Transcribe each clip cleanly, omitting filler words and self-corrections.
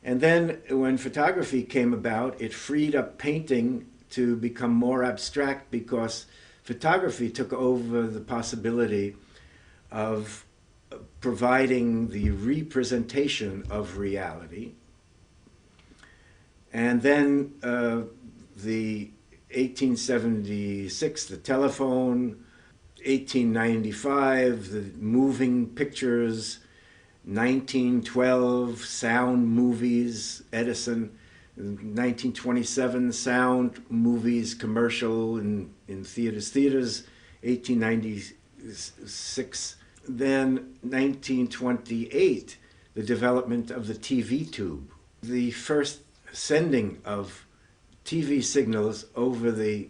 And then when photography came about, it freed up painting to become more abstract because photography took over the possibility of providing the representation of reality. And then the 1876, the telephone, 1895, the moving pictures, 1912, sound movies, Edison, 1927, sound movies, commercial in theaters, 1896. Then 1928, the development of the TV tube, the first sending of TV signals over the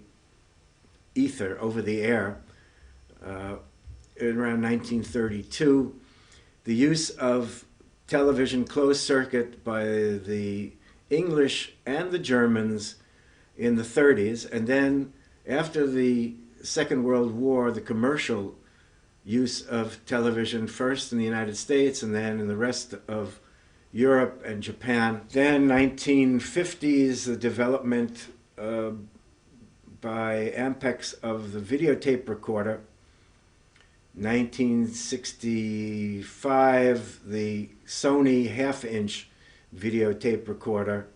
ether, over the air, around 1932, the use of television closed circuit by the English and the Germans in the 30s, and then after the Second World War, the commercial use of television, first in the United States and then in the rest of Europe and Japan. Then 1950s, the development by Ampex of the videotape recorder. 1965, the Sony half-inch videotape recorder.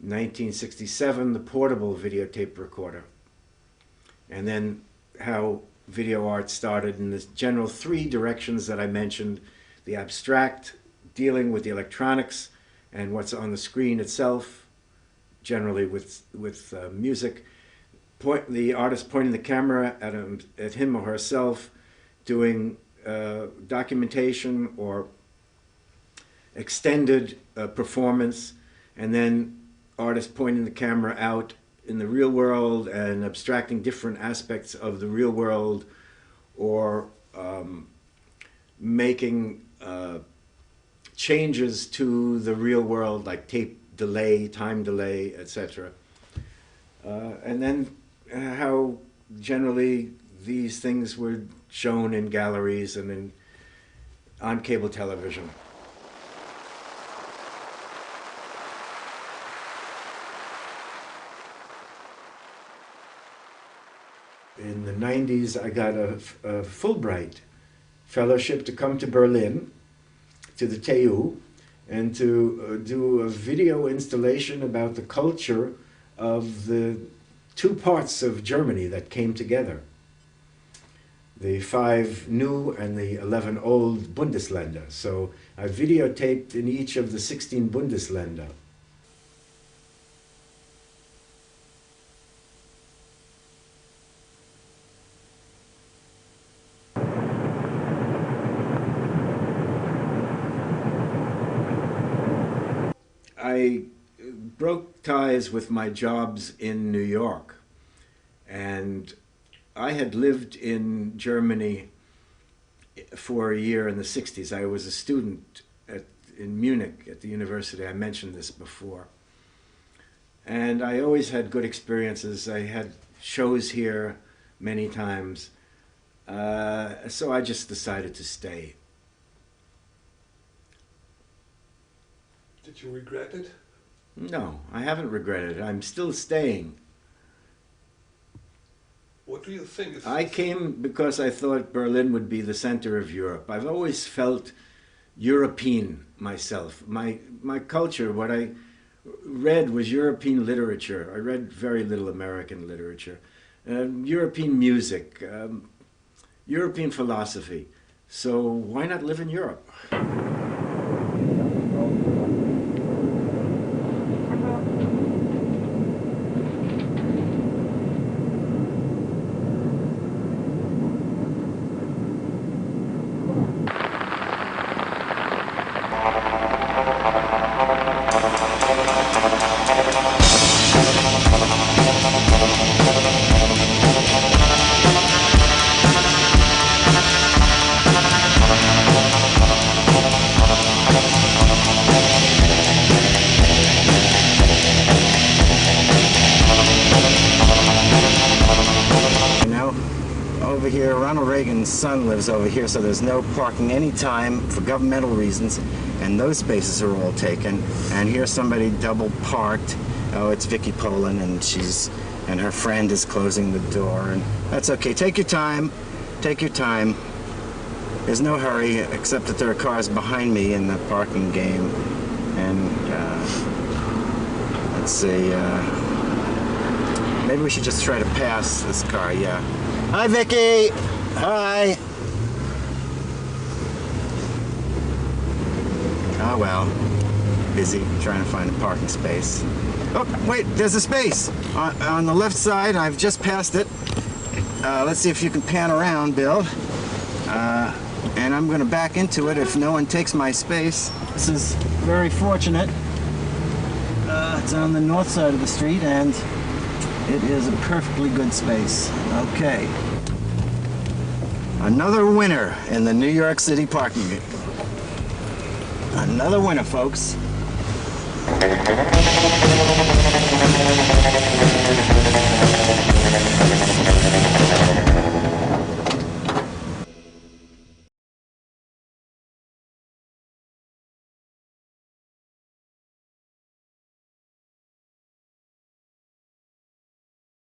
1967, the portable videotape recorder. And then how video art started in the general three directions that I mentioned: the abstract, dealing with the electronics and what's on the screen itself, generally with music. The artist pointing the camera at him or herself, doing documentation or extended performance, and then artists pointing the camera out in the real world and abstracting different aspects of the real world, or making changes to the real world, like tape delay, time delay, etc. And then how generally these things were shown in galleries and on cable television. In the 90s, I got a Fulbright fellowship to come to Berlin, to the TU, and to do a video installation about the culture of the two parts of Germany that came together: the 5 new and the 11 old Bundesländer. So I videotaped in each of the 16 Bundesländer. I broke ties with my jobs in New York, and I had lived in Germany for a year in the 60s. I was a student in Munich at the university. I mentioned this before. And I always had good experiences. I had shows here many times. So I just decided to stay. Did you regret it? No, I haven't regretted it. I'm still staying. What do you think? I came because I thought Berlin would be the center of Europe. I've always felt European myself. My culture, what I read was European literature. I read very little American literature. European music, European philosophy. So why not live in Europe? person's son lives over here, so there's no parking anytime for governmental reasons, and those spaces are all taken. And here's somebody double parked. Oh, it's Vicky Poland, and her friend is closing the door, and that's okay. Take your time. Take your time. There's no hurry, except that there are cars behind me in the parking game. And let's see. Maybe we should just try to pass this car. Yeah. Hi, Vicky. Hi. Oh well. Busy trying to find a parking space. Oh, wait, there's a space on the left side. I've just passed it. Let's see if you can pan around, Bill. And I'm going to back into it if no one takes my space. This is very fortunate. It's on the north side of the street, and it is a perfectly good space. Okay. Another winner in the New York City parking. Another winner, folks.